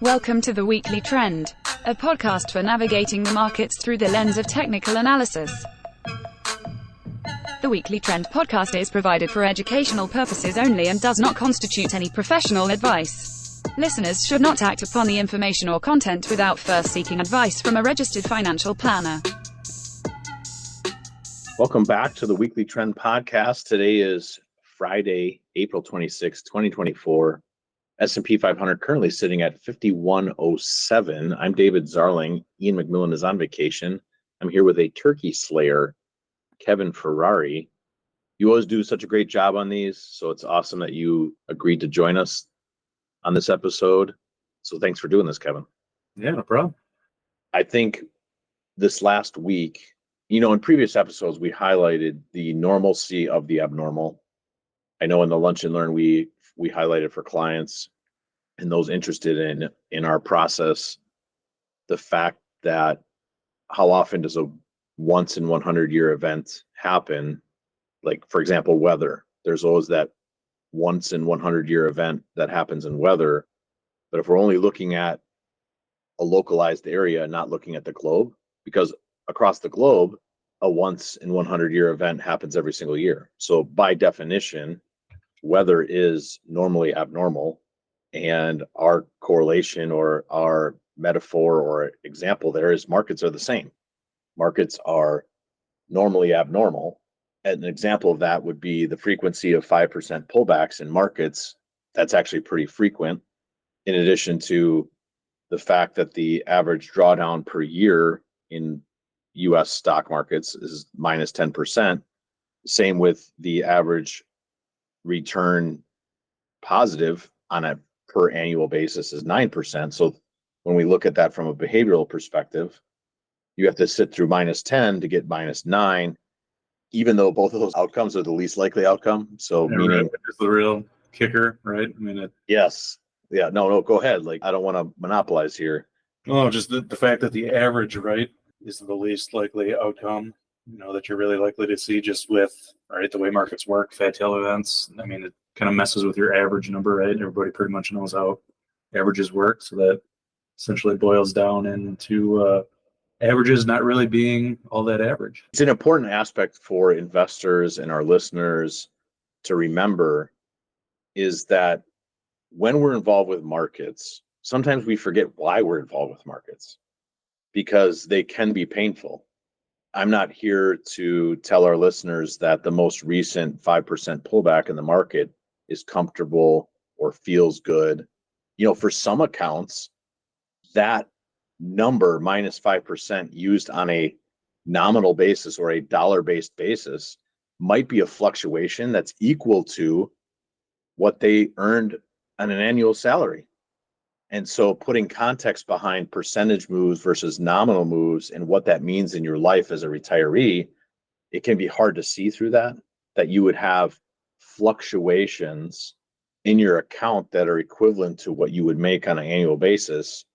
Welcome to the Weekly Trend, a podcast for navigating the markets through the lens of technical analysis. The Weekly Trend podcast is provided for educational purposes only and does not constitute any professional advice. Listeners should not act upon the information or content without first seeking advice from a registered financial planner. Welcome back to the Weekly Trend podcast. Today is Friday, April 26, 2024. S&P 500 currently sitting at 5107. I'm David Zarling. Ian McMillan is on vacation. I'm here with a turkey slayer, Kevin Ferrari. You always do such a great job on these, so it's awesome that you agreed to join us on this episode. So thanks for doing this, Kevin. Yeah, no problem. I think this last week, in previous episodes, we highlighted the normalcy of the abnormal. I know in the Lunch and Learn, we highlighted for clients and those interested in our process, the fact that how often does a once in 100 year event happen? Like, for example, weather. There's always that once in 100 year event that happens in weather. But if we're only looking at a localized area, not looking at the globe, because across the globe, a once in 100 year event happens every single year. So by definition, weather is normally abnormal, and our correlation or our metaphor or example there is markets are the same. Markets are normally abnormal. And an example of that would be the frequency of 5% pullbacks in markets. That's actually pretty frequent, in addition to the fact that the average drawdown per year in US stock markets is minus 10%. Same with the average return positive on a per annual basis is 9%. So when we look at that from a behavioral perspective, you have to sit through minus 10 to get minus 9, even though both of those outcomes are the least likely outcome. So Yeah, meaning right. It's the real kicker, right? I mean, yes. Yeah, no, go ahead. Like, I don't want to monopolize here. just the fact that the average, right, is the least likely outcome, that you're really likely to see just with, right, the way markets work, fat tail events. I mean, it kind of messes with your average number, right? Everybody pretty much knows how averages work. So that essentially boils down into averages not really being all that average. It's an important aspect for investors and our listeners to remember is that when we're involved with markets, sometimes we forget why we're involved with markets because they can be painful. I'm not here to tell our listeners that the most recent 5% pullback in the market is comfortable or feels good. For some accounts, that number minus 5% used on a nominal basis or a dollar-based basis might be a fluctuation that's equal to what they earned on an annual salary. And so putting context behind percentage moves versus nominal moves and what that means in your life as a retiree, it can be hard to see through that you would have fluctuations in your account that are equivalent to what you would make on an annual basis,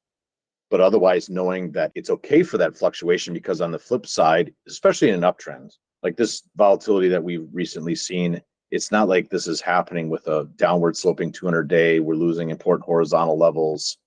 but otherwise knowing that it's okay for that fluctuation because on the flip side, especially in an uptrend, like this volatility that we've recently seen, it's not like this is happening with a downward sloping 200-day. We're losing important horizontal levels.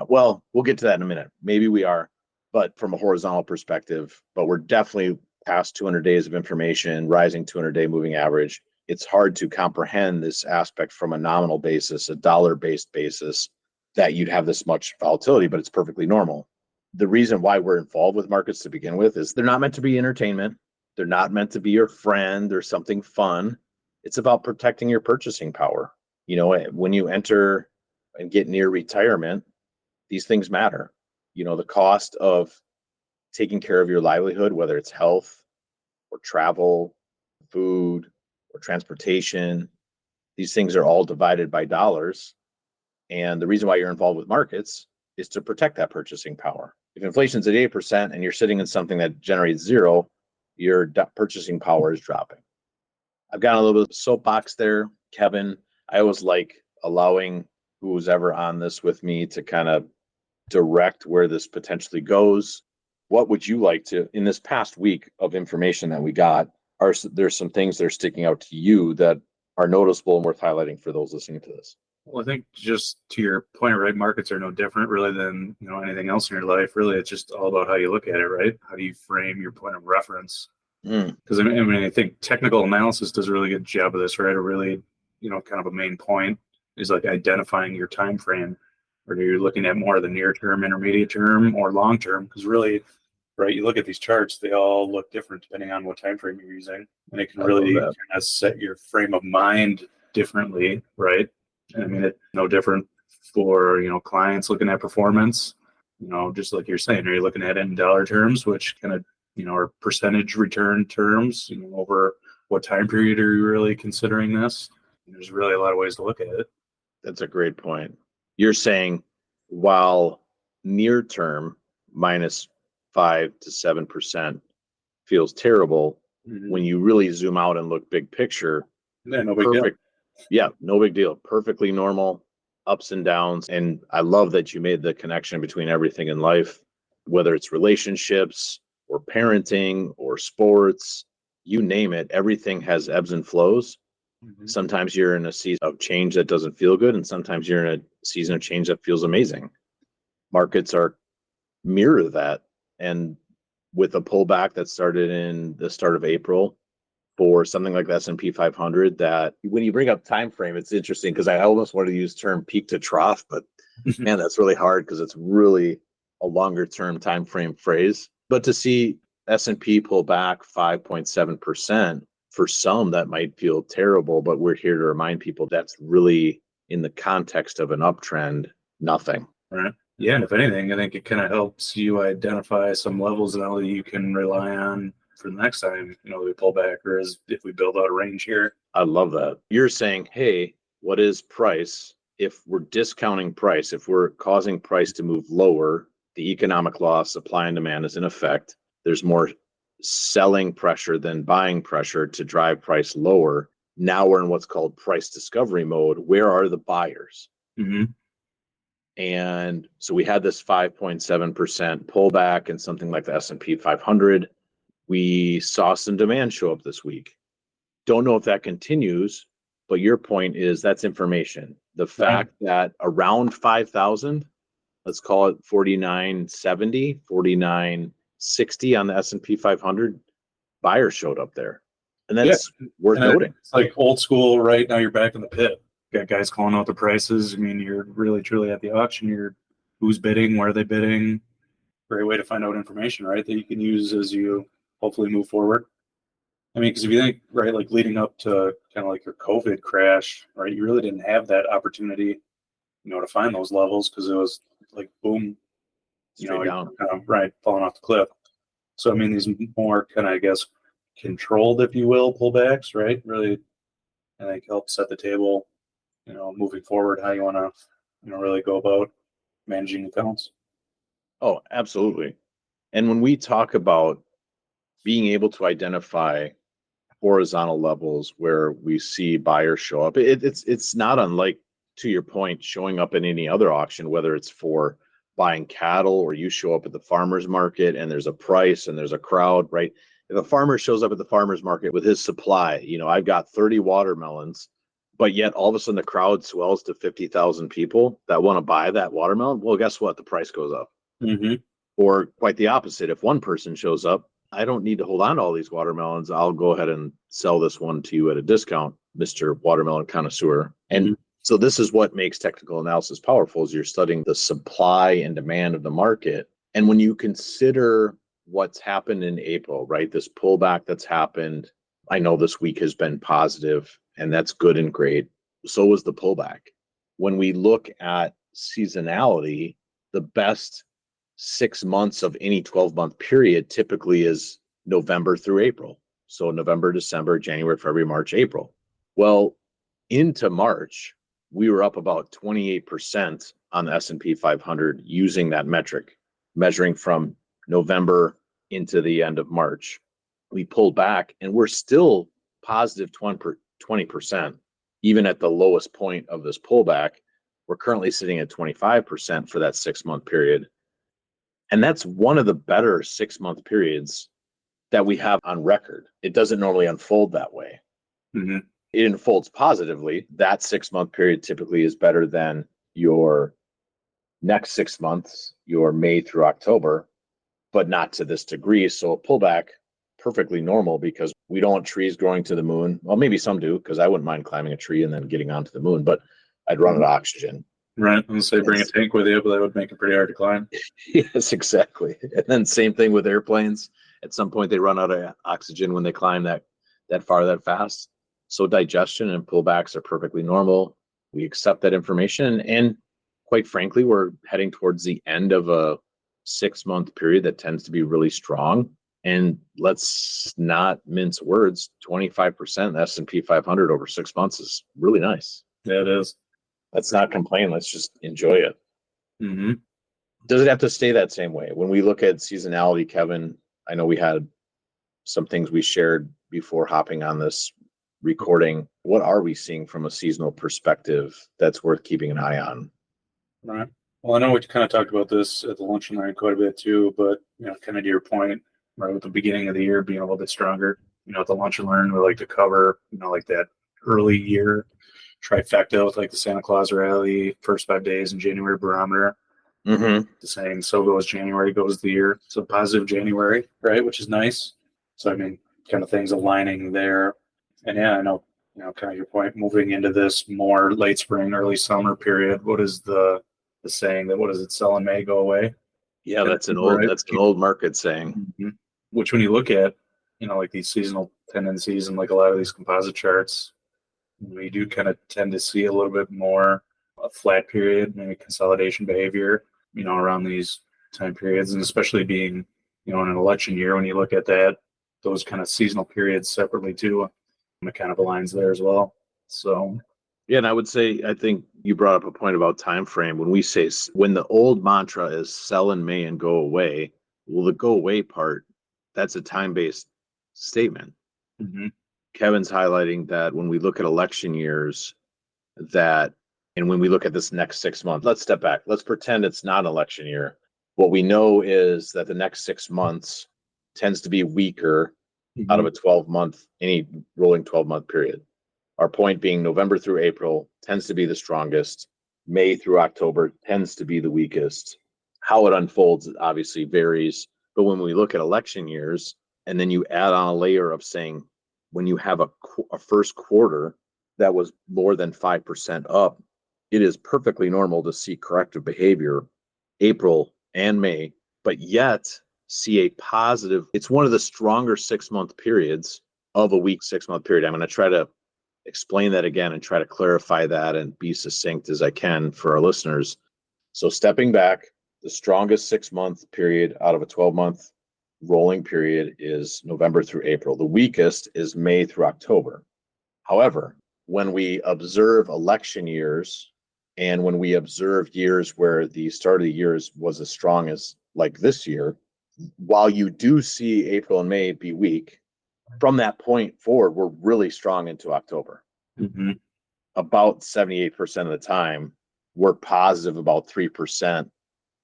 Well, we'll get to that in a minute. Maybe we are, but from a horizontal perspective, but we're definitely past 200 days of information, rising 200-day moving average. It's hard to comprehend this aspect from a nominal basis, a dollar-based basis, that you'd have this much volatility, but it's perfectly normal. The reason why we're involved with markets to begin with is they're not meant to be entertainment. They're not meant to be your friend or something fun. It's about protecting your purchasing power. When you enter and get near retirement, these things matter. The cost of taking care of your livelihood, whether it's health or travel, food or transportation, these things are all divided by dollars. And the reason why you're involved with markets is to protect that purchasing power. If inflation's at 8% and you're sitting in something that generates 0, your purchasing power is dropping. I've got a little bit of soapbox there, Kevin. I always like allowing who's ever on this with me to kind of direct where this potentially goes. What would you like to, in this past week of information that we got, there's some things that are sticking out to you that are noticeable and worth highlighting for those listening to this? Well, I think just to your point, right? Markets are no different really than, anything else in your life. Really, it's just all about how you look at it, right? How do you frame your point of reference? Mm. Because I think technical analysis does a really good job of this, right? A really, kind of a main point is like identifying your time frame. Or you're looking at more of the near term, intermediate term, or long term? Because really, right, you look at these charts, they all look different depending on what time frame you're using, and it can I love really that. kind of set your frame of mind differently, right? And I mean, it's no different for clients looking at performance. Just like you're saying, are you looking at it in dollar terms, which kind of or percentage return terms, over what time period are you really considering this? There's really a lot of ways to look at it. That's a great point. You're saying while near term -5 to 7% feels terrible, when you really zoom out and look big picture, Yeah, no big deal. perfect. Yeah, no big deal. Perfectly normal ups and downs. And I love that you made the connection between everything in life, whether it's relationships or parenting or sports, you name it, everything has ebbs and flows. Sometimes you're in a season of change that doesn't feel good, and sometimes you're in a season of change that feels amazing. Markets are mirror that. And with a pullback that started in the start of April for something like the S&P 500, that when you bring up time frame, it's interesting because I almost wanted to use term peak to trough, but man, that's really hard because it's really a longer term time frame phrase. But to see S&P pull back 5.7%, for some that might feel terrible, but we're here to remind people that's really, in the context of an uptrend, nothing. Right. Yeah, and if anything, I think it kind of helps you identify some levels now that you can rely on for the next time, we pull back, or as if we build out a range here. I love that. You're saying, hey, what is price? If we're discounting price, if we're causing price to move lower, the economic law, supply and demand is in effect. There's more selling pressure than buying pressure to drive price lower. Now we're in what's called price discovery mode. Where are the buyers? Mm-hmm. And so we had this 5.7% pullback in something like the S&P 500. We saw some demand show up this week. Don't know if that continues, but your point is that's information. The fact that around 5,000, let's call it 49.70, 49.60 on the S&P 500, buyers showed up there. And that's worth noting. It's like old school, right? Now you're back in the pit. Got guys calling out the prices. I mean, you're really truly at the auction. You're who's bidding, where are they bidding? Great way to find out information, right? That you can use as you hopefully move forward. I mean, because if you think, right, like leading up to kind of like your COVID crash, right, you really didn't have that opportunity, to find those levels because it was like boom, Straight down. kind of right falling off the cliff. So I mean, these more kind of, I guess, controlled, if you will, pullbacks, right? Really, I think help set the table, moving forward, how you want to, really go about managing accounts. Oh, absolutely. And when we talk about being able to identify horizontal levels where we see buyers show up, it's not unlike, to your point, showing up in any other auction, whether it's for buying cattle or you show up at the farmer's market and there's a price and there's a crowd, right? If a farmer shows up at the farmer's market with his supply, I've got 30 watermelons, but yet all of a sudden the crowd swells to 50,000 people that want to buy that watermelon. Well, guess what? The price goes up. Mm-hmm. Or quite the opposite. If one person shows up, I don't need to hold on to all these watermelons. I'll go ahead and sell this one to you at a discount, Mr. Watermelon Connoisseur. And so this is what makes technical analysis powerful, is you're studying the supply and demand of the market. And when you consider what's happened in April, right, this pullback that's happened, I know this week has been positive, and that's good and great. So was the pullback. When we look at seasonality, the best 6 months of any 12-month period typically is November through April. So November, December, January, February, March, April. Well, into March, we were up about 28% on the S&P 500 using that metric, measuring from November into the end of March. We pulled back and we're still positive 20%, even at the lowest point of this pullback. We're currently sitting at 25% for that 6-month period. And that's one of the better 6-month periods that we have on record. It doesn't normally unfold that way. Mm-hmm. it unfolds positively. That 6-month period typically is better than your next 6 months, your May through October, but not to this degree. So a pullback, perfectly normal, because we don't want trees growing to the moon. Well, maybe some do, because I wouldn't mind climbing a tree and then getting onto the moon, but I'd run out of oxygen. Right. And say bring a tank with you, but that would make it pretty hard to climb. Yes, exactly. And then same thing with airplanes. At some point, they run out of oxygen when they climb that far, that fast. So digestion and pullbacks are perfectly normal. We accept that information. And quite frankly, we're heading towards the end of a 6-month period that tends to be really strong. And let's not mince words, 25% S&P 500 over 6 months is really nice. Yeah, it is. Let's not complain. Let's just enjoy it. Mm-hmm. Does it have to stay that same way? When we look at seasonality, Kevin, I know we had some things we shared before hopping on this recording. What are we seeing from a seasonal perspective that's worth keeping an eye on? Right. Well, I know we kind of talked about this at the lunch and learn quite a bit too, but kind of to your point, right, with the beginning of the year being a little bit stronger, at the lunch and learn, we like to cover, like that early year trifecta with like the Santa Claus rally, first 5 days in January barometer. Mm-hmm. The saying, so goes January, goes the year. So positive January, right, which is nice. So, I mean, kind of things aligning there. And yeah, I know, kind of your point, moving into this more late spring, early summer period. What is the saying that what does it sell in May, go away? Yeah, that's an old market saying. Mm-hmm. Which when you look at, like these seasonal tendencies and like a lot of these composite charts, we do kind of tend to see a little bit more a flat period, maybe consolidation behavior, around these time periods, and especially being, in an election year, when you look at that, those kind of seasonal periods separately too, it kind of aligns there as well. So, yeah, and I would say, I think you brought up a point about time frame. When we say, when the old mantra is sell in May and go away, well, the go away part, that's a time-based statement. mm-hmm. Kevin's highlighting that when we look at election years, and when we look at this next 6 months, let's step back. Let's pretend it's not an election year. What we know is that the next 6 months tends to be weaker out of a 12-month, any rolling 12-month period. Our point being November through April tends to be the strongest. May through October tends to be the weakest. How it unfolds obviously varies. But when we look at election years, and then you add on a layer of saying, when you have a first quarter that was more than 5% up, it is perfectly normal to see corrective behavior April and May, but yet see a positive. It's one of the stronger 6-month periods of a weak 6-month period. I'm going to try to explain that again and try to clarify that and be succinct as I can for our listeners. So stepping back, the strongest 6-month period out of a 12-month rolling period is November through April. The weakest is May through October. However, when we observe election years and when we observe years where the start of the years was as strong as like this year, while you do see April and May be weak, from that point forward, we're really strong into October. Mm-hmm. About 78% of the time, we're positive about 3%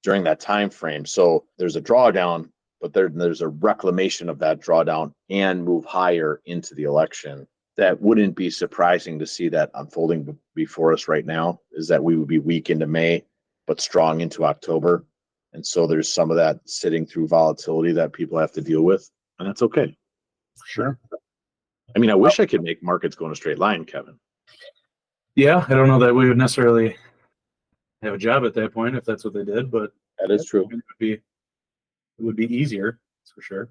during that time frame. So there's a drawdown, but there's a reclamation of that drawdown and move higher into the election. That wouldn't be surprising to see that unfolding before us right now, is that we would be weak into May, but strong into October. And so there's some of that sitting through volatility that people have to deal with, and that's okay. Sure. I mean, I wish I could make markets go in a straight line, Kevin. Yeah, I don't know that we would necessarily have a job at that point if that's what they did, but That is true. It would be easier, that's for sure.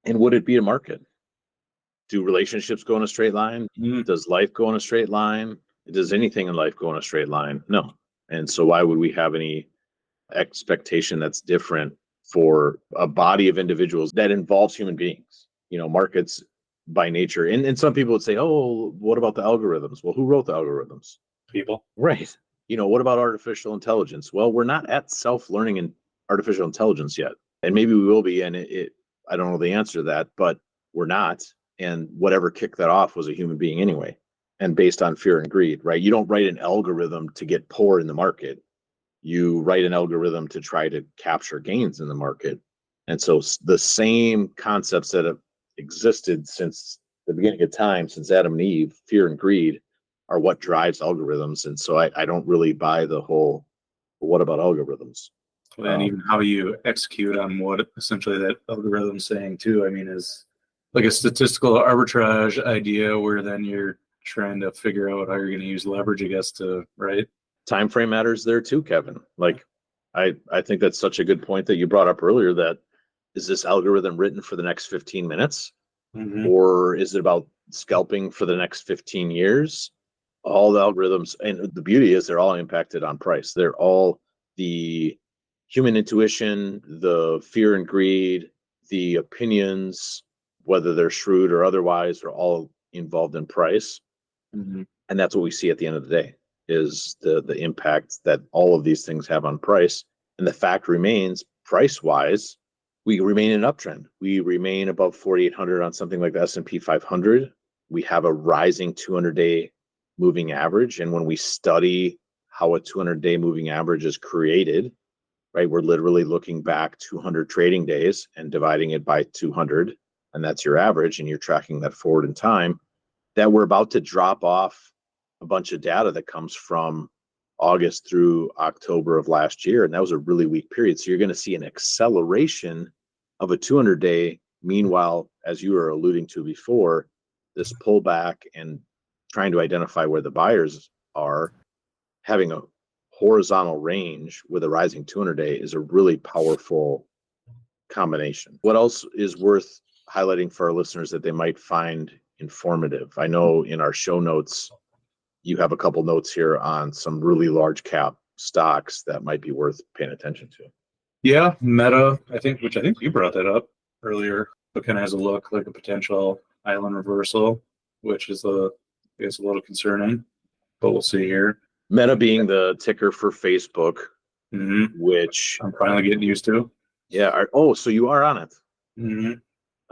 And would it be a market? Do relationships go in a straight line? Mm. Does life go in a straight line? Does anything in life go in a straight line? No. And so why would we have any expectation that's different for a body of individuals that involves human beings? Markets by nature. And some people would say, oh, what about the algorithms? Well, who wrote the algorithms? People. Right. What about artificial intelligence? Well, we're not at self-learning in artificial intelligence yet. And maybe we will be. And I don't know the answer to that, but we're not. And whatever kicked that off was a human being anyway, and based on fear and greed, right? You don't write an algorithm to get poor in the market. You write an algorithm to try to capture gains in the market. And so the same concepts that have existed since the beginning of time, since Adam and Eve, fear and greed are what drives algorithms. And so I don't really buy the whole, well, what about algorithms? And even how you execute on what essentially that algorithm's saying too. I mean, is like a statistical arbitrage idea where then you're trying to figure out how you're going to use leverage, I guess, to, right? Time frame matters there too, Kevin. Like, I think that's such a good point that you brought up earlier, that is this algorithm written for the next 15 minutes? Mm-hmm. Or is it about scalping for the next 15 years? All the algorithms, and the beauty is they're all impacted on price. They're all the human intuition, the fear and greed, the opinions, whether they're shrewd or otherwise, are all involved in price. Mm-hmm. And that's what we see at the end of the day, is the impact that all of these things have on price. And the fact remains, price wise, we remain in an uptrend. We remain above 4,800 on something like the S&P 500. We have a rising 200-day moving average. And when we study how a 200-day moving average is created, right, we're literally looking back 200 trading days and dividing it by 200. And that's your average. And you're tracking that forward in time. That we're about to drop off a bunch of data that comes from August through October of last year. And that was a really weak period. So you're going to see an acceleration of a 200-day. Meanwhile, as you were alluding to before, this pullback and trying to identify where the buyers are, having a horizontal range with a rising 200-day is a really powerful combination. What else is worth highlighting for our listeners that they might find informative? I know in our show notes, you have a couple notes here on some really large cap stocks that might be worth paying attention to. Yeah, Meta, which I think you brought that up earlier, but kind of has a look like a potential island reversal, which is a little concerning, but we'll see here. Meta being the ticker for Facebook, mm-hmm. which I'm finally getting used to. Yeah. So you are on it. Mm-hmm.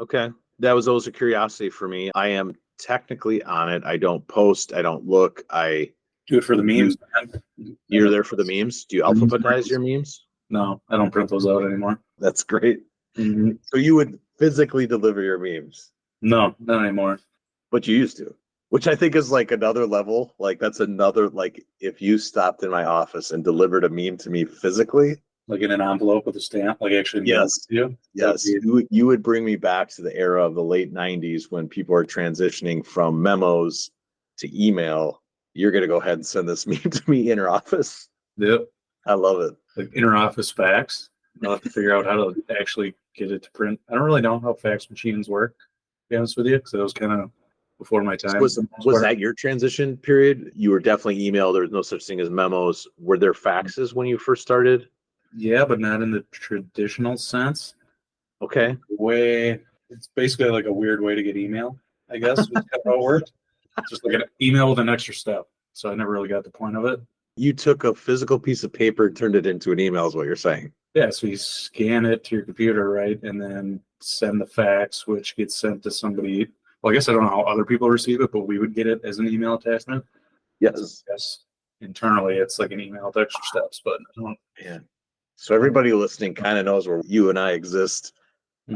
Okay. That was always a curiosity for me. I am technically on it. I don't post. I don't look. I do it for the memes, man. You're there for the memes? Do you alphabetize your memes? No, I don't print those out anymore. That's great. Mm-hmm. So you would physically deliver your memes? No, not anymore. But you used to, which I think is like another level. Like that's another, like if you stopped in my office and delivered a meme to me physically. Like in an envelope with a stamp, like actually. Yes. Yes. You would bring me back to the era of the late 90s when people are transitioning from memos to email. You're going to go ahead and send this meme to me in your office. Yep. I love it. Like inter-office fax. I'll have to figure out how to actually get it to print. I don't really know how fax machines work, to be honest with you, because it was kind of before my time. Was that your transition period? You were definitely email. There was no such thing as memos. Were there faxes when you first started? Yeah, but not in the traditional sense. Okay. It's basically like a weird way to get email, I guess. Is how it worked. It's just like an email with an extra step. So I never really got the point of it. You took a physical piece of paper and turned it into an email is what you're saying. Yeah, so you scan it to your computer, right? And then send the fax, which gets sent to somebody. Well, I guess I don't know how other people receive it, but we would get it as an email attachment. Yes. Internally, it's like an email with extra steps, but I don't. Yeah. So everybody listening kind of knows where you and I exist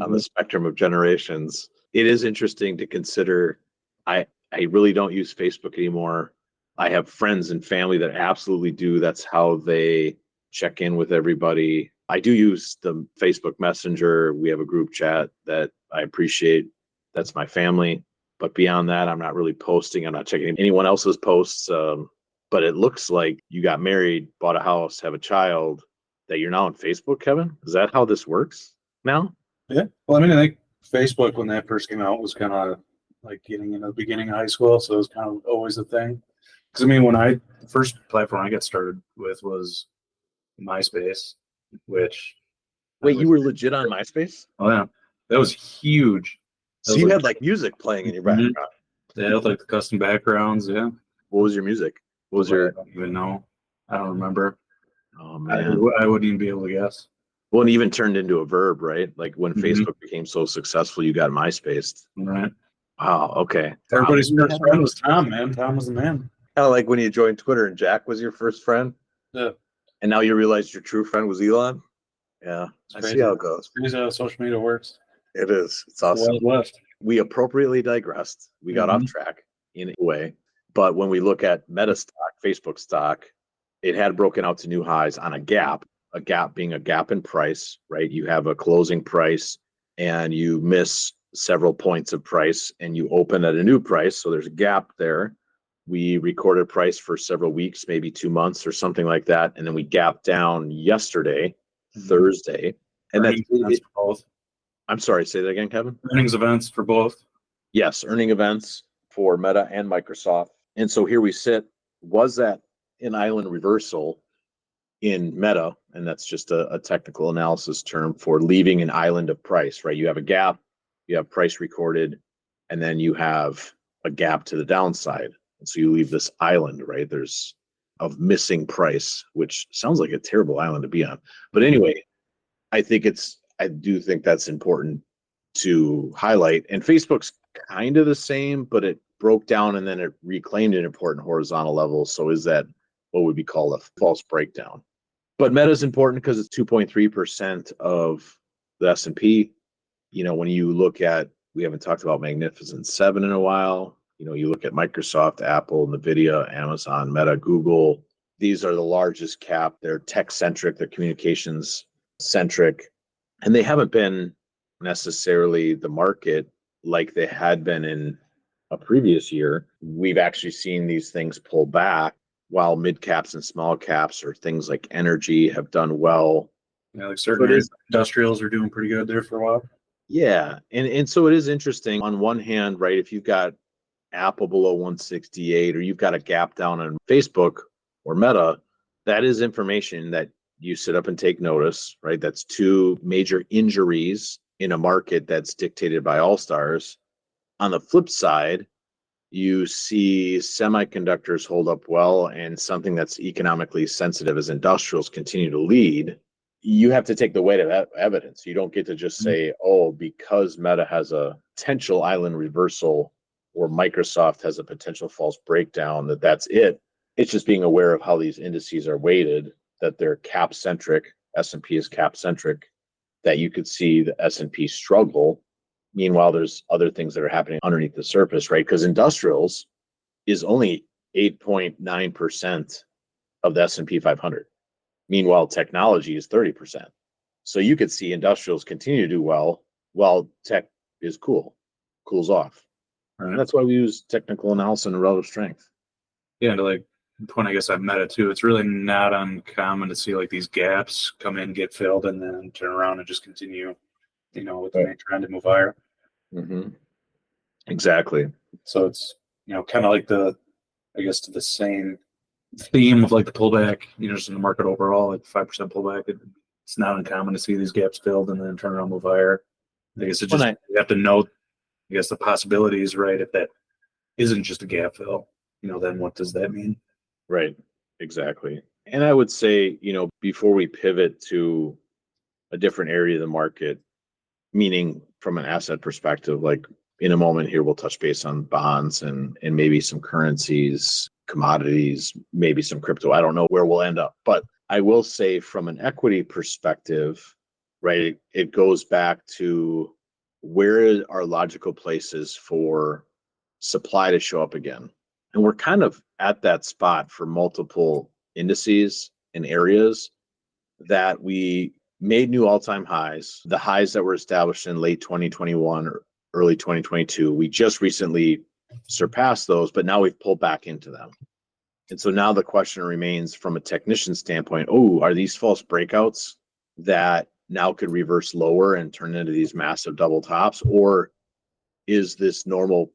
on the spectrum of generations. It is interesting to consider. I really don't use Facebook anymore. I have friends and family that absolutely do. That's how they check in with everybody. I do use the Facebook Messenger. We have a group chat that I appreciate. That's my family. But beyond that, I'm not really posting. I'm not checking anyone else's posts. But it looks like you got married, bought a house, have a child, that you're now on Facebook, Kevin? Is that how this works now? Yeah. Well, I mean, I think Facebook, when that first came out, was kind of like getting into the beginning of high school. So it was kind of always a thing. Because, I mean, the first platform I got started with was MySpace, which. Wait, you were legit on MySpace? Oh, yeah. That was huge. So you had like music playing in your background? Yeah, with like the custom backgrounds, yeah. What was your music? What was your. I don't even know. I don't remember. Oh, man. I wouldn't even be able to guess. Well, it even turned into a verb, right? Like when Facebook became so successful, you got MySpace. Right. Wow, okay. Everybody's first friend was Tom, man. Tom was the man. Kind of like when you joined Twitter and Jack was your first friend. Yeah. And now you realize your true friend was Elon? Yeah. I see how it goes. It's crazy how social media works. It is. It's awesome. Wild West. we appropriately digressed. We got off track in a way. But when we look at Meta stock, Facebook stock, it had broken out to new highs on a gap being a gap in price, right? You have a closing price and you miss several points of price and you open at a new price. So there's a gap there. We recorded price for several weeks, maybe 2 months or something like that. And then we gapped down yesterday, Thursday. And that's it. Both. I'm sorry, say that again, Kevin. Earnings events for both. Yes, earning events for Meta and Microsoft. And so here we sit. Was that an island reversal in Meta? And that's just a technical analysis term for leaving an island of price, right? You have a gap, you have price recorded, and then you have a gap to the downside. And so you leave this island, right? There's of missing price, which sounds like a terrible island to be on. But anyway, I do think that's important to highlight. And Facebook's kind of the same, but it broke down and then it reclaimed an important horizontal level. So is that what would be called a false breakdown? But Meta is important because it's 2.3% of the S&P. You know, when you look at, we haven't talked about Magnificent Seven in a while. You know, you look at Microsoft, Apple, NVIDIA, Amazon, Meta, Google. These are the largest cap. They're tech-centric, they're communications-centric, and they haven't been necessarily the market like they had been in a previous year. We've actually seen these things pull back while mid caps and small caps or things like energy have done well. Yeah, like certain areas, industrials are doing pretty good there for a while. Yeah. And so it is interesting on one hand, right? If you've got Apple below 168 or you've got a gap down on Facebook or Meta, that is information that you sit up and take notice, right? That's two major injuries in a market that's dictated by all stars. On the flip side, you see semiconductors hold up well, and something that's economically sensitive as industrials continue to lead. You have to take the weight of evidence. You don't get to just say, oh, because Meta has a potential island reversal or Microsoft has a potential false breakdown, that's it. It's just being aware of how these indices are weighted, that they're cap-centric. S&P is cap-centric, that you could see the S&P struggle. Meanwhile, there's other things that are happening underneath the surface, right? Because industrials is only 8.9% of the S&P 500. Meanwhile, technology is 30%. So you could see industrials continue to do well while tech is cools off. Right. And that's why we use technical analysis and relative strength. Yeah, and to like the point I guess I've met it too, it's really not uncommon to see like these gaps come in, get filled, and then turn around and just continue, you know, with the main trend to move higher. Mm-hmm. Exactly. So it's, you know, kind of like the same theme of like the pullback, you know, just in the market overall, like 5% pullback. It's not uncommon to see these gaps filled and then turn around, move higher. I guess it just, you have to note, I guess, the possibilities, right? If that isn't just a gap fill, you know, then what does that mean? Right. Exactly. And I would say, you know, before we pivot to a different area of the market, meaning from an asset perspective, like in a moment here, we'll touch base on bonds and maybe some currencies, commodities, maybe some crypto. I don't know where we'll end up, but I will say from an equity perspective, right, it goes back to where are logical places for supply to show up again. And we're kind of at that spot for multiple indices and areas that we made new all-time highs, the highs that were established in late 2021 or early 2022. We just recently surpassed those, but now we've pulled back into them. And so now the question remains from a technician standpoint, are these false breakouts that now could reverse lower and turn into these massive double tops? Or is this normal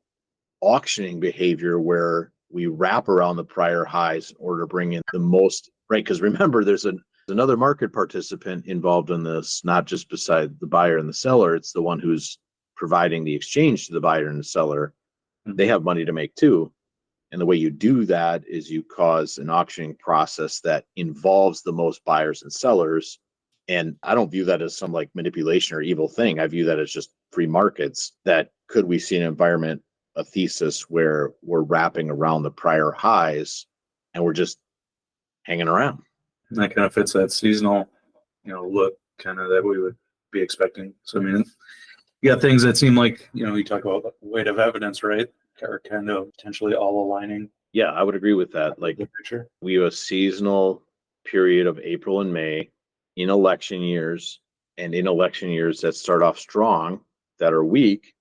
auctioning behavior where we wrap around the prior highs in order to bring in the most, right? Because remember, there's another market participant involved in this, not just beside the buyer and the seller. It's the one who's providing the exchange to the buyer and the seller. They have money to make too. And the way you do that is you cause an auctioning process that involves the most buyers and sellers. And I don't view that as some like manipulation or evil thing. I view that as just free markets. That could we see an environment, a thesis where we're wrapping around the prior highs and we're just hanging around. And that kind of fits that seasonal, you know, look kind of that we would be expecting. So I mean, you got things that seem like, you talk about weight of evidence, right? Are kind of potentially all aligning Yeah, I would agree with that. Like the picture. we have a seasonal period of April and May in election years, and in election years that start off strong, that are weak,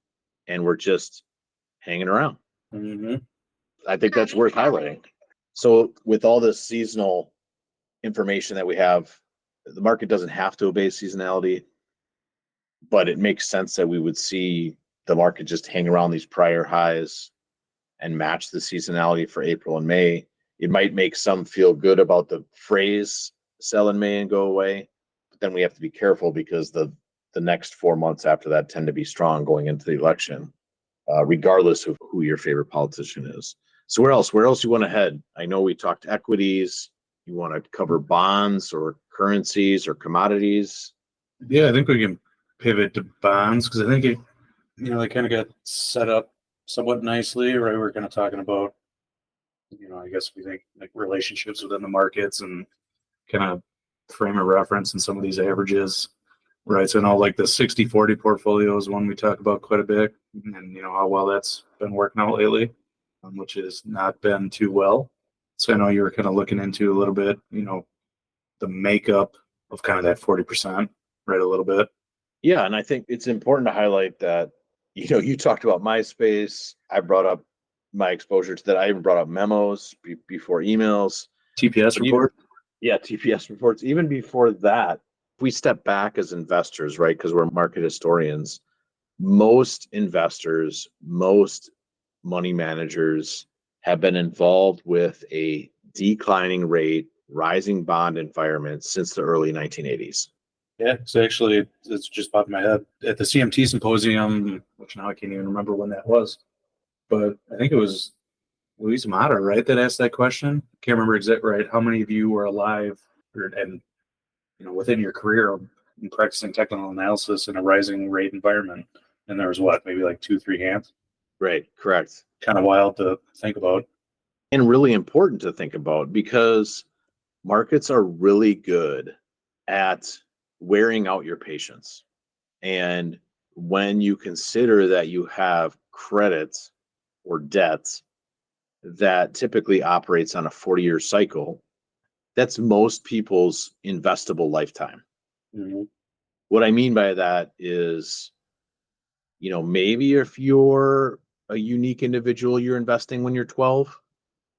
and we're just hanging around. Mm-hmm. I think that's worth highlighting. So with all this seasonal information that we have, the market doesn't have to obey seasonality, but it makes sense that we would see the market just hang around these prior highs and match the seasonality for April and May. It might make some feel good about the phrase sell in May and go away, but then we have to be careful because the next 4 months after that tend to be strong going into the election, regardless of who your favorite politician is. So where else you want to head? I know we talked equities. You want to cover bonds or currencies or commodities? Yeah, I think we can pivot to bonds because I think it, they kind of got set up somewhat nicely, right? We're kind of talking about, I guess we think like relationships within the markets and kind of frame of reference and some of these averages, right? So I know like the 60-40 portfolio is one we talk about quite a bit, and how well that's been working out lately, which has not been too well. So I know you were kind of looking into a little bit, the makeup of kind of that 40%, right? A little bit. Yeah, and I think it's important to highlight that, you talked about MySpace. I brought up my exposure to that. I even brought up memos before emails. TPS report. Yeah, TPS reports. Even before that, if we step back as investors, right, because we're market historians, most investors, most money managers have been involved with a declining rate, rising bond environment since the early 1980s. Yeah, so actually, it's just popped in my head at the CMT symposium, which now I can't even remember when that was, but I think it was Luis Mata, right, that asked that question. Can't remember exactly right. How many of you were alive and within your career in practicing technical analysis in a rising rate environment? And there was what, maybe like 2-3 hands. Right, correct. Kind of wild to think about. And really important to think about because markets are really good at wearing out your patience. And when you consider that you have credit or debt that typically operates on a 40-year cycle, that's most people's investable lifetime. Mm-hmm. What I mean by that is, maybe if you're a unique individual, you're investing when you're 12,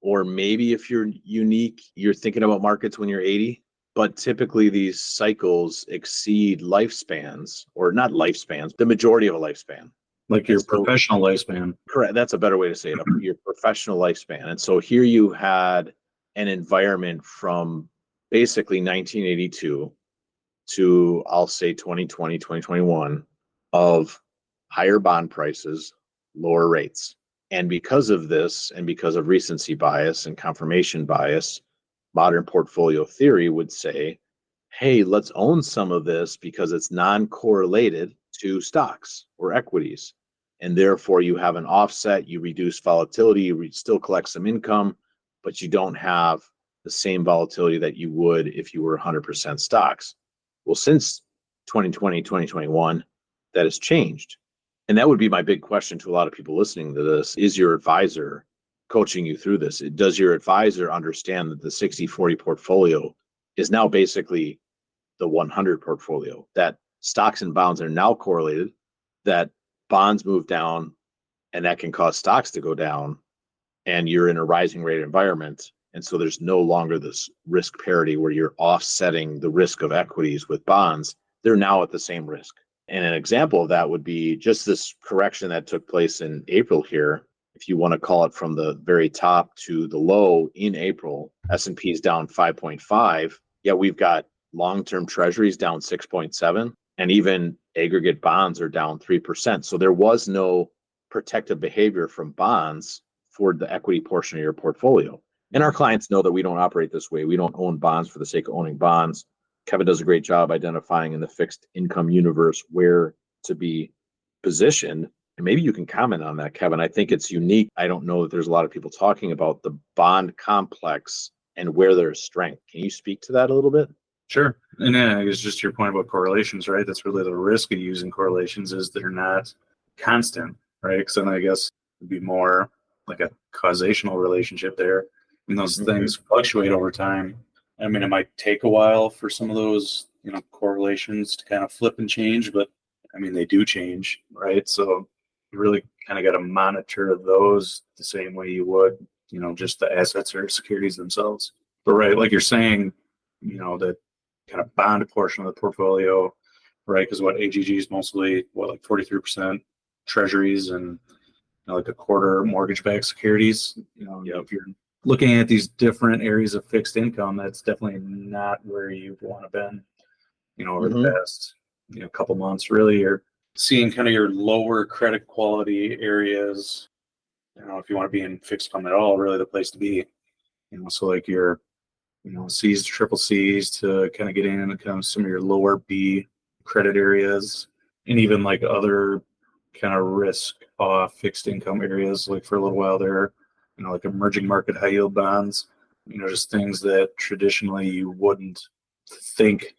or maybe if you're unique, you're thinking about markets when you're 80. But typically these cycles exceed lifespans, or not lifespans, the majority of a lifespan. Like your professional lifespan. Correct. That's a better way to say it. Your professional lifespan. And so here you had an environment from basically 1982 to, I'll say 2020, 2021, of higher bond prices, lower rates. And because of this, and because of recency bias and confirmation bias, modern portfolio theory would say, hey, let's own some of this because it's non-correlated to stocks or equities. And therefore you have an offset, you reduce volatility, you still collect some income, but you don't have the same volatility that you would if you were 100% stocks. Well, since 2020, 2021, that has changed. And that would be my big question to a lot of people listening to this. Is your advisor coaching you through this? Does your advisor understand that the 60-40 portfolio is now basically the 100 portfolio, that stocks and bonds are now correlated, that bonds move down and that can cause stocks to go down, and you're in a rising rate environment? And so there's no longer this risk parity where you're offsetting the risk of equities with bonds. They're now at the same risk. And an example of that would be just this correction that took place in April here. If you want to call it from the very top to the low in April, S&P is down 5.5. Yet we've got long-term treasuries down 6.7, and even aggregate bonds are down 3%. So there was no protective behavior from bonds for the equity portion of your portfolio. And our clients know that we don't operate this way. We don't own bonds for the sake of owning bonds. Kevin does a great job identifying in the fixed income universe where to be positioned. And maybe you can comment on that, Kevin. I think it's unique. I don't know that there's a lot of people talking about the bond complex and where there's strength. Can you speak to that a little bit? Sure. And yeah, I guess just your point about correlations, right? That's really the risk of using correlations is they're not constant, right? Because then I guess it'd be more like a causational relationship there. And those things fluctuate over time. I mean, it might take a while for some of those, correlations to kind of flip and change, but I mean, they do change, right? So you really kind of got to monitor those the same way you would, just the assets or securities themselves. But right, like you're saying, that kind of bond portion of the portfolio, right? Because what AGG is mostly like 43% treasuries and like a quarter mortgage-backed securities. If you're looking at these different areas of fixed income, that's definitely not where you want to been, over the past couple months. Really, you're seeing kind of your lower credit quality areas. If you want to be in fixed income at all, really the place to be. So like your C's to triple C's to kind of get in and kind of some of your lower B credit areas, and even like other kind of risk off fixed income areas, like for a little while there, like emerging market high yield bonds, just things that traditionally you wouldn't think,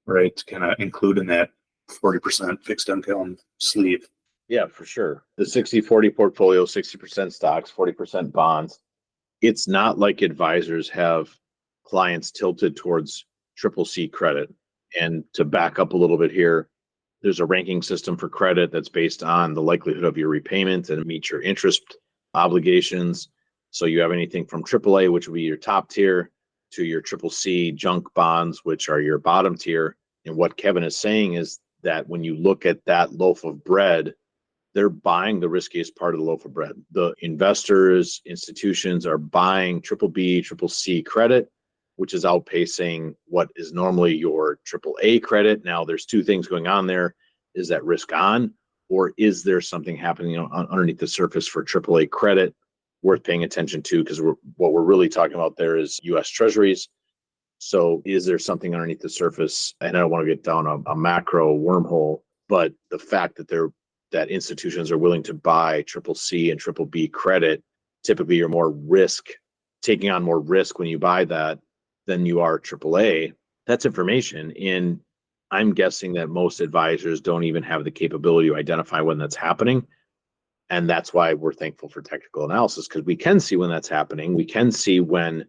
right, to kind of include in that 40% fixed income sleeve. Yeah, for sure. The 60-40 portfolio, 60% stocks, 40% bonds. It's not like advisors have clients tilted towards triple C credit. And to back up a little bit here, there's a ranking system for credit that's based on the likelihood of your repayment and meet your interest obligations. So you have anything from AAA, which would be your top tier, to your triple C junk bonds, which are your bottom tier. And what Kevin is saying is that when you look at that loaf of bread, they're buying the riskiest part of the loaf of bread. The investors, institutions are buying triple B, triple C credit, which is outpacing what is normally your triple A credit. Now, there's two things going on there. Is that risk on, or is there something happening underneath the surface for triple A credit worth paying attention to? Because what we're really talking about there is US Treasuries. So is there something underneath the surface? And I don't want to get down a macro wormhole, but the fact that institutions are willing to buy triple C and triple B credit, typically you're more taking on more risk when you buy that than you are triple A. That's information. And I'm guessing that most advisors don't even have the capability to identify when that's happening. And that's why we're thankful for technical analysis, because we can see when that's happening. We can see when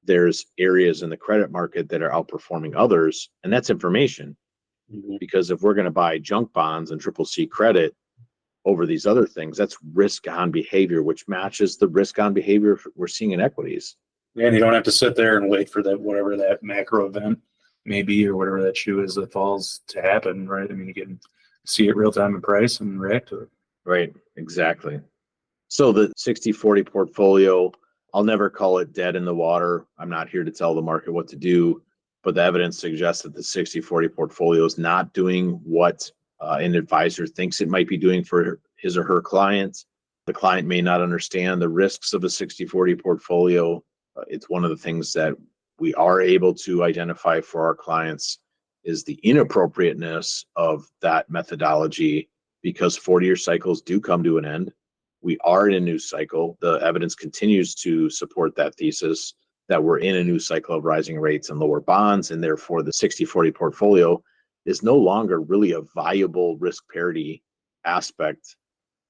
there's areas in the credit market that are outperforming others. And that's information. Because if we're going to buy junk bonds and triple C credit over these other things, that's risk on behavior, which matches the risk on behavior we're seeing in equities. Yeah, and you don't have to sit there and wait for that, whatever that macro event may be, or whatever that shoe is that falls to happen, right? I mean, you can see it real time in price and react to it. Right, exactly. So the 60-40 portfolio, I'll never call it dead in the water. I'm not here to tell the market what to do. But the evidence suggests that the 60-40 portfolio is not doing what an advisor thinks it might be doing for his or her clients. The client may not understand the risks of a 60-40 portfolio. It's one of the things that we are able to identify for our clients is the inappropriateness of that methodology, because 40-year cycles do come to an end. We are in a new cycle. The evidence continues to support that thesis that we're in a new cycle of rising rates and lower bonds, and therefore the 60-40 portfolio is no longer really a viable risk parity aspect,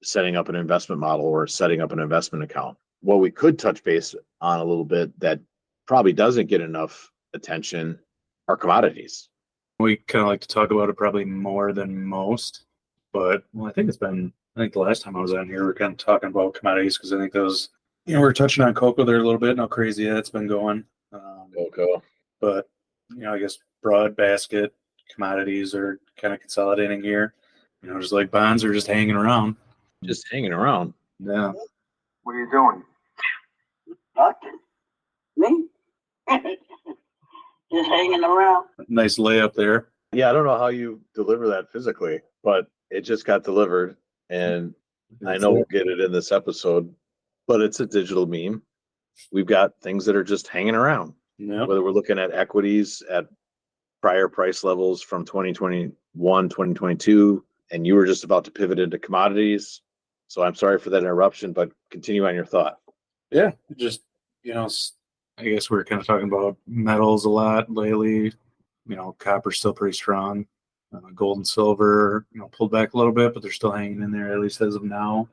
setting up an investment model or setting up an investment account. What we could touch base on a little bit that probably doesn't get enough attention are commodities. We kind of like to talk about it probably more than most, but I think the last time I was on here, we are kind of talking about commodities because I think those, we were touching on cocoa there a little bit and how crazy that's been going. Cocoa. But, I guess broad basket commodities are kind of consolidating here. Just like bonds are just hanging around. Just hanging around. Yeah. What are you doing? Nothing. Me? Just hanging around. Nice layup there. Yeah, I don't know how you deliver that physically, but it just got delivered. And I know we'll get it in this episode, but it's a digital meme. We've got things that are just hanging around. Yeah. Whether we're looking at equities at prior price levels from 2021, 2022, and you were just about to pivot into commodities. So I'm sorry for that interruption, but continue on your thought. Yeah, just, I guess we're kind of talking about metals a lot lately, Copper's still pretty strong. Gold and silver, pulled back a little bit, but they're still hanging in there, at least as of now.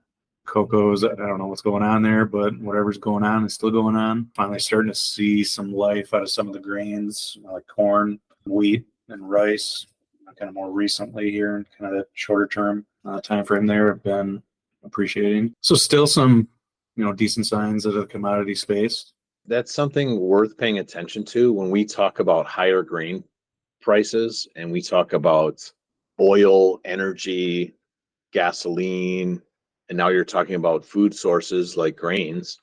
Cocoa's, I don't know what's going on there, but whatever's going on is still going on. Finally starting to see some life out of some of the grains, like corn, wheat, and rice. Kind of more recently here in kind of the shorter term time frame there, have been appreciating. So still some, decent signs of the commodity space. That's something worth paying attention to when we talk about higher grain prices and we talk about oil, energy, gasoline, and now you're talking about food sources like grains.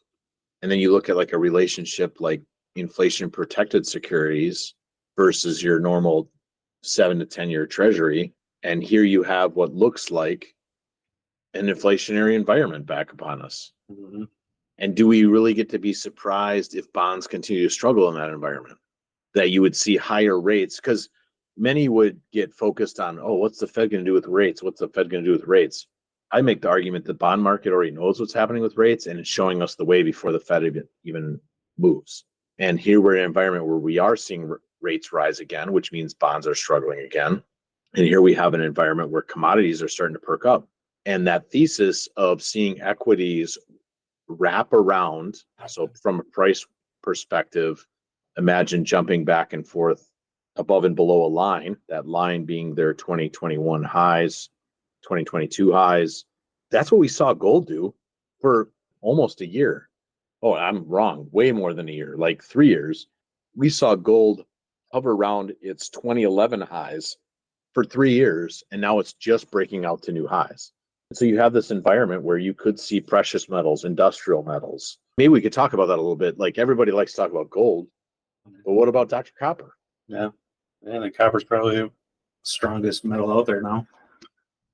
And then you look at like a relationship like inflation protected securities versus your normal 7 to 10 year treasury. And here you have what looks like an inflationary environment back upon us. Mm-hmm. And do we really get to be surprised if bonds continue to struggle in that environment? That you would see higher rates? Because many would get focused on, oh, what's the Fed going to do with rates? What's the Fed going to do with rates? I make the argument the bond market already knows what's happening with rates, and it's showing us the way before the Fed even moves. And here we're in an environment where we are seeing rates rise again, which means bonds are struggling again. And here we have an environment where commodities are starting to perk up. And that thesis of seeing equities wrap around, so from a price perspective, imagine jumping back and forth above and below a line, that line being their 2021 highs, 2022 highs. That's what we saw gold do for almost a year. Oh, I'm wrong. Way more than a year, like 3 years. We saw gold hover around its 2011 highs for 3 years, and now it's just breaking out to new highs. So you have this environment where you could see precious metals, industrial metals. Maybe we could talk about that a little bit. Like everybody likes to talk about gold, but what about Dr. Copper? Yeah, the copper's probably the strongest metal out there now.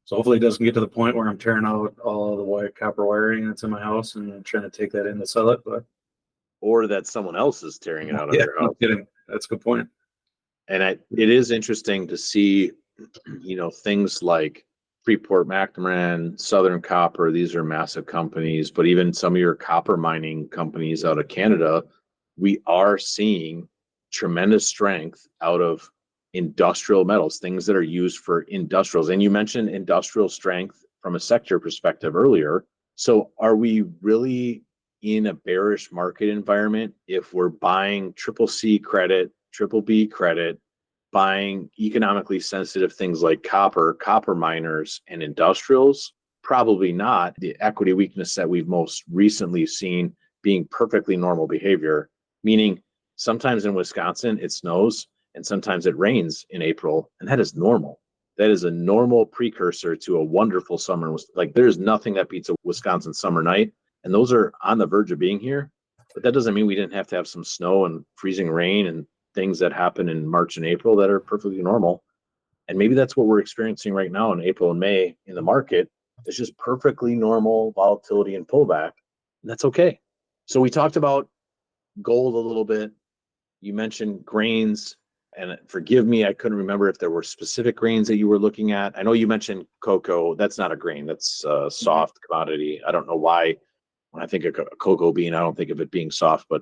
So hopefully it doesn't get to the point where I'm tearing out all the white copper wiring that's in my house and trying to take that in to sell it. But or that someone else is tearing it out of their house. No kidding. That's a good point. And it is interesting to see, things like Freeport McMoRan, Southern Copper. These are massive companies, but even some of your copper mining companies out of Canada, we are seeing tremendous strength out of industrial metals, things that are used for industrials. And you mentioned industrial strength from a sector perspective earlier. So are we really in a bearish market environment if we're buying triple C credit, triple B credit, buying economically sensitive things like copper miners, and industrials? Probably not. The equity weakness that we've most recently seen being perfectly normal behavior, meaning sometimes in Wisconsin it snows and sometimes it rains in April, and that is normal. That is a normal precursor to a wonderful summer. Like there's nothing that beats a Wisconsin summer night, and those are on the verge of being here. But that doesn't mean we didn't have to have some snow and freezing rain and things that happen in March and April that are perfectly normal. And maybe that's what we're experiencing right now in April and May in the market. It's just perfectly normal volatility and pullback. And that's okay. So we talked about gold a little bit. You mentioned grains, and forgive me, I couldn't remember if there were specific grains that you were looking at. I know you mentioned cocoa. That's not a grain. That's a soft commodity. I don't know why when I think of a cocoa bean, I don't think of it being soft, but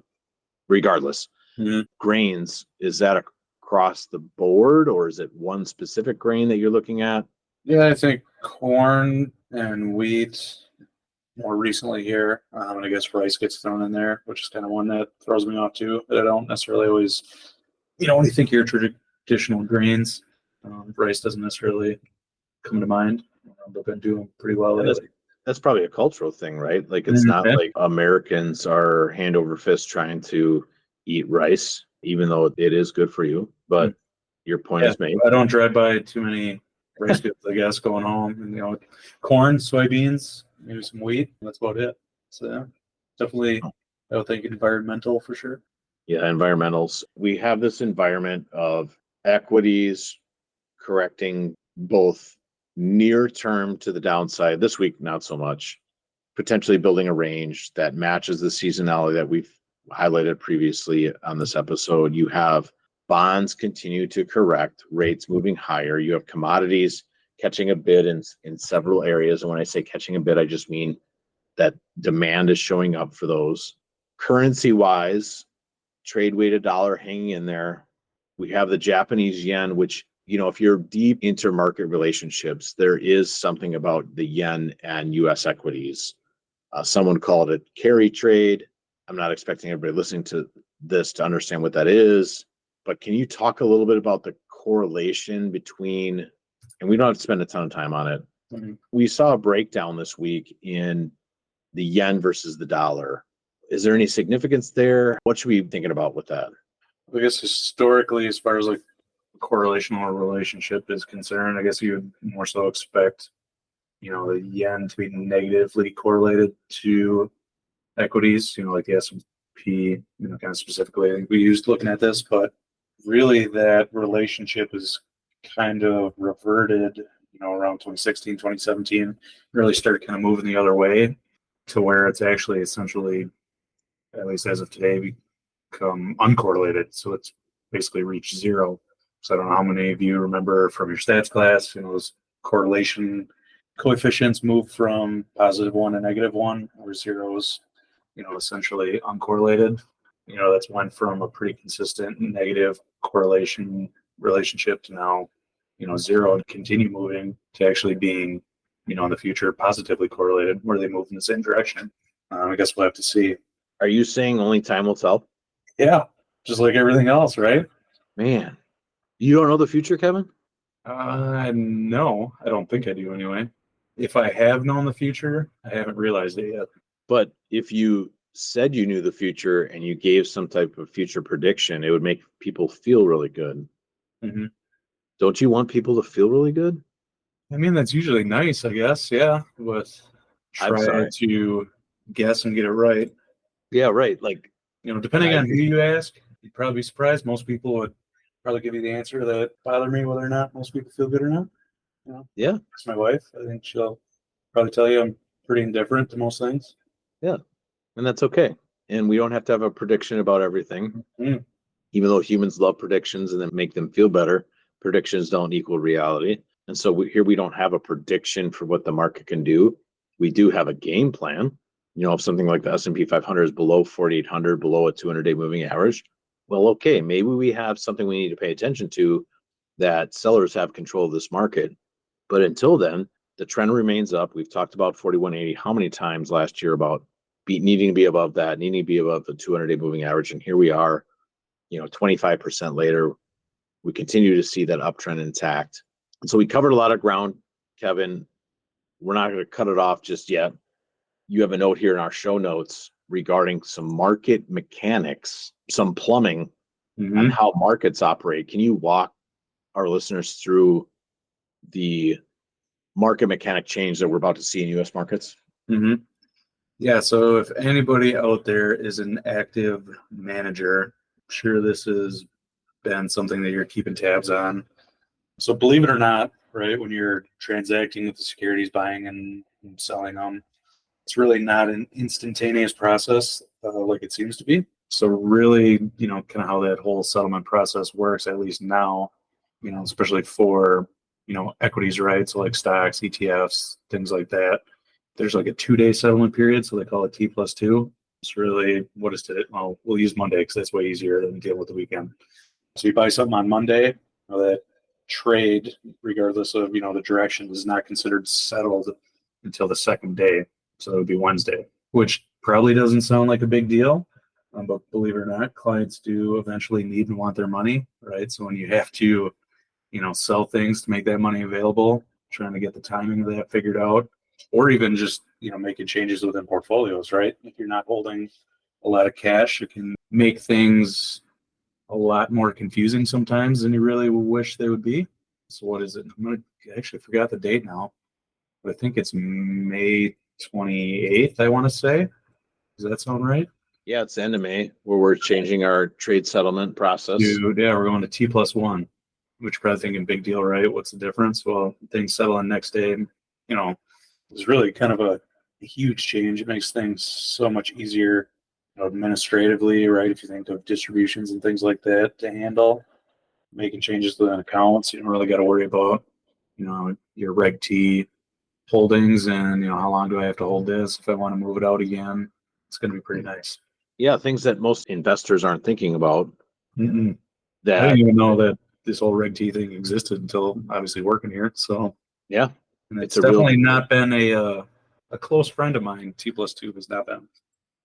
regardless. Mm-hmm. Grains, is that across the board, or is it one specific grain that you're looking at? Yeah, I think corn and wheat more recently here. And I guess rice gets thrown in there, which is kind of one that throws me off too, that I don't necessarily always, when you think your traditional grains, rice doesn't necessarily come to mind, but been doing pretty well lately. That's probably a cultural thing, right? Like it's not like Americans are hand over fist trying to eat rice, even though it is good for you. But your point is made. I don't drive by too many rice fields, I guess, going home. And, corn, soybeans, maybe some wheat. That's about it. So definitely, I would think environmental for sure. Yeah, environmentals. We have this environment of equities correcting both near term to the downside. This week, not so much. Potentially building a range that matches the seasonality that we've highlighted previously on this episode. You have bonds continue to correct, rates moving higher. You have commodities catching a bid in several areas. And when I say catching a bid, I just mean that demand is showing up for those. Currency wise, trade weighted dollar hanging in there. We have the Japanese yen, which, if you're deep into market relationships, there is something about the yen and US equities. Someone called it carry trade. I'm not expecting everybody listening to this to understand what that is, but can you talk a little bit about the correlation between, and we don't have to spend a ton of time on it. Mm-hmm. We saw a breakdown this week in the yen versus the dollar. Is there any significance there? What should we be thinking about with that? I guess historically, as far as like correlational relationship is concerned, I guess you would more so expect, the yen to be negatively correlated to equities, like the S&P, kind of specifically. I think we used looking at this, but really that relationship is kind of reverted, around 2016, 2017, really started kind of moving the other way to where it's actually essentially, at least as of today, become uncorrelated. So it's basically reached zero. So I don't know how many of you remember from your stats class, those correlation coefficients move from +1 to -1, or zeros, essentially uncorrelated. That's went from a pretty consistent negative correlation relationship to now, zero, and continue moving to actually being, in the future positively correlated, where they move in the same direction. I guess we'll have to see. Are you saying only time will tell? Yeah, just like everything else, right? Man, you don't know the future, Kevin? No, I don't think I do anyway. If I have known the future, I haven't realized it yet. But if you said you knew the future and you gave some type of future prediction, it would make people feel really good. Mm-hmm. Don't you want people to feel really good? I mean, that's usually nice, I guess. Yeah, but try to guess and get it right. Yeah, right. Like, depending on who you ask, you'd probably be surprised. Most people would probably give you the answer that bother me, whether or not most people feel good or not. Yeah. That's my wife. I think she'll probably tell you I'm pretty indifferent to most things. Yeah. And that's okay. And we don't have to have a prediction about everything. Mm-hmm. Even though humans love predictions and then make them feel better, predictions don't equal reality. And so here we don't have a prediction for what the market can do. We do have a game plan. If something like the S&P 500 is below 4,800, below a 200-day moving average, well, okay, maybe we have something we need to pay attention to, that sellers have control of this market. But until then, the trend remains up. We've talked about 4180 how many times last year about needing to be above that, needing to be above the 200-day moving average. And here we are, 25% later, we continue to see that uptrend intact. And so we covered a lot of ground, Kevin. We're not going to cut it off just yet. You have a note here in our show notes regarding some market mechanics, some plumbing on how markets operate. Can you walk our listeners through the market mechanic change that we're about to see in U.S. markets? Mm-hmm. Yeah, so if anybody out there is an active manager, I'm sure this has been something that you're keeping tabs on. So believe it or not, right, when you're transacting with the securities, buying and selling them, it's really not an instantaneous process like it seems to be. So really, kind of how that whole settlement process works, at least now, especially for, equities, right? So like stocks, ETFs, things like that. There's like a 2-day settlement period, so they call it T+2. It's really, what is it? Well, we'll use Monday because that's way easier than dealing with the weekend. So you buy something on Monday, that trade, regardless of, the direction, is not considered settled until the second day. So it would be Wednesday, which probably doesn't sound like a big deal. But believe it or not, clients do eventually need and want their money, right? So when you have to, sell things to make that money available, trying to get the timing of that figured out, or even just, making changes within portfolios, right? If you're not holding a lot of cash, it can make things a lot more confusing sometimes than you really wish they would be. So what is it? I actually forgot the date now, but I think it's May 28th, I want to say. Does that sound right? Yeah, it's the end of May where we're changing our trade settlement process. Dude, yeah, we're going to T+1, which you're probably thinking big deal, right? What's the difference? Well, things settle on next day. It's really kind of a huge change. It makes things so much easier administratively, right? If you think of distributions and things like that to handle, making changes to the accounts, you don't really got to worry about, your Reg T holdings and, how long do I have to hold this if I want to move it out again. It's going to be pretty nice. Yeah, things that most investors aren't thinking about. Mm-mm. I that, didn't even know that this whole Reg T thing existed until obviously working here. So, yeah, and it's it's a real definitely big not been a close friend of mine. T+2 has not been.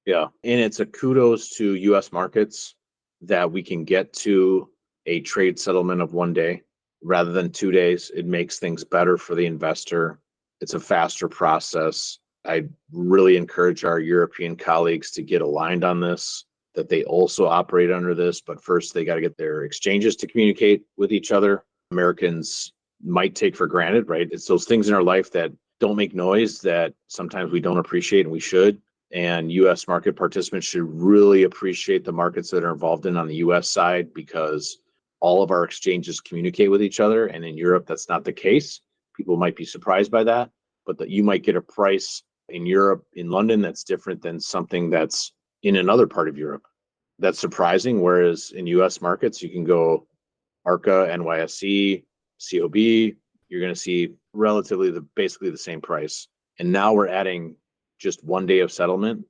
yeah. And it's a kudos to US markets that we can get to a trade settlement of 1 day rather than 2 days. It makes things better for the investor. It's a faster process. I really encourage our European colleagues to get aligned on this, that they also operate under this, but first they got to get their exchanges to communicate with each other. Americans might take for granted, right? It's those things in our life that don't make noise that sometimes we don't appreciate and we should. And US market participants should really appreciate the markets that are involved in on the US side, because all of our exchanges communicate with each other. And in Europe, that's not the case. People might be surprised by that, but that you might get a price in Europe, in London, that's different than something that's in another part of Europe. That's surprising. Whereas in US markets, you can go ARCA, NYSE, COB, you're going to see relatively basically the same price. And now we're adding just 1 day of settlement.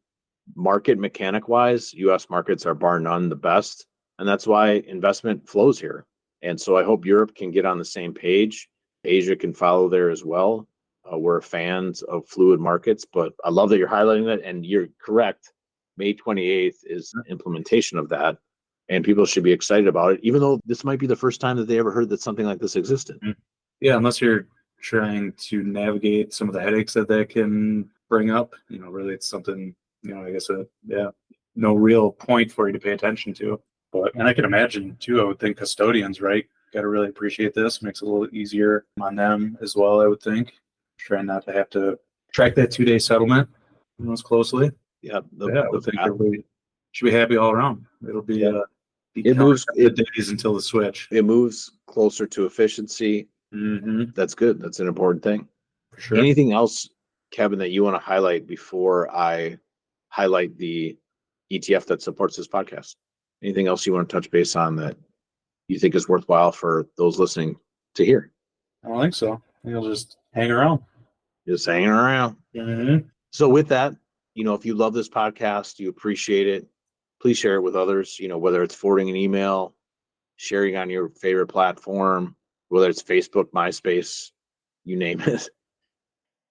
Market mechanic wise, US markets are bar none the best. And that's why investment flows here. And so I hope Europe can get on the same page. Asia can follow there as well. We're fans of fluid markets, but I love that you're highlighting that. And you're correct. May 28th is implementation of that. And people should be excited about it, even though this might be the first time that they ever heard that something like this existed. Yeah, unless you're trying to navigate some of the headaches that can bring up, really it's something, I guess, no real point for you to pay attention to. And I can imagine too, I would think custodians, right, got to really appreciate this. Makes it a little easier on them as well, I would think. Trying not to have to track that 2-day settlement most closely. Yeah, I would think everybody should be happy all around. It'll be it moves the days until the switch. It moves closer to efficiency. Mm-hmm. That's good. That's an important thing. For sure. Anything else, Kevin, that you want to highlight before I highlight the ETF that supports this podcast? Anything else you want to touch base on that you think is worthwhile for those listening to hear? I don't think so. I think you'll just hang around. Just hanging around. Mm-hmm. So with that, if you love this podcast, you appreciate it, please share it with others, whether it's forwarding an email, sharing on your favorite platform, whether it's Facebook, MySpace, you name it.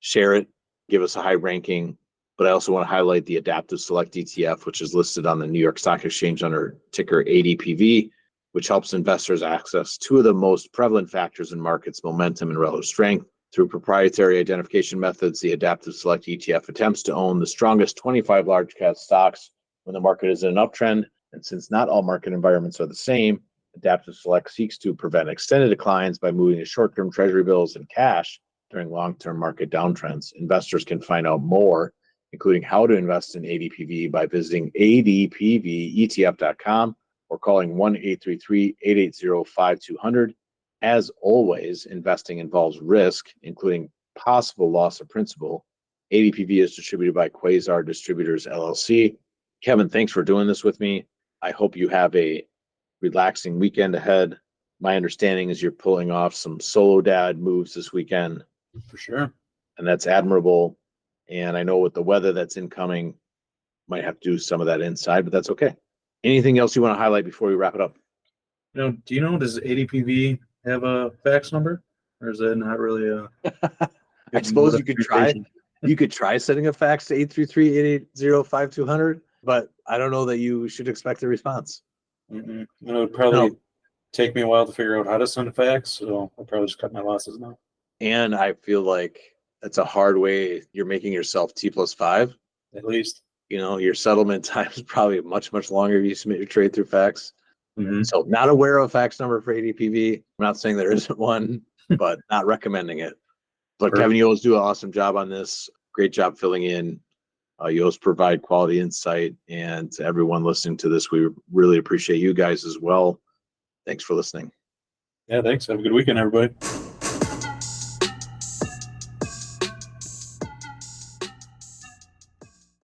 Share it, give us a high ranking. But I also want to highlight the Adaptive Select ETF, which is listed on the New York Stock Exchange under ticker ADPV, which helps investors access two of the most prevalent factors in markets, momentum and relative strength. Through proprietary identification methods, the Adaptive Select ETF attempts to own the strongest 25 large cap stocks when the market is in an uptrend. And since not all market environments are the same, Adaptive Select seeks to prevent extended declines by moving to short-term treasury bills and cash during long-term market downtrends. Investors can find out more, including how to invest in ADPV, by visiting adpvetf.com or calling 1-833-880-5200. As always, investing involves risk, including possible loss of principal. ADPV is distributed by Quasar Distributors, LLC. Kevin, thanks for doing this with me. I hope you have a relaxing weekend ahead. My understanding is you're pulling off some solo dad moves this weekend. For sure. And that's admirable. And I know with the weather that's incoming, might have to do some of that inside, but that's okay. Anything else you want to highlight before we wrap it up? Do you know, does ADPV have a fax number? Or is that not really a... I suppose you could try. You could try sending a fax to 833-880-5200, but I don't know that you should expect a response. It would probably take me a while to figure out how to send a fax, so I'll probably just cut my losses now. And I feel like that's a hard way. You're making yourself T+5. At least. Your settlement time is probably much, much longer if you submit your trade through fax. Mm-hmm. So not aware of a fax number for ADPV. I'm not saying there isn't one, but not recommending it. But Perfect. Kevin, you always do an awesome job on this. Great job filling in. You always provide quality insight. And to everyone listening to this, we really appreciate you guys as well. Thanks for listening. Yeah, thanks. Have a good weekend, everybody.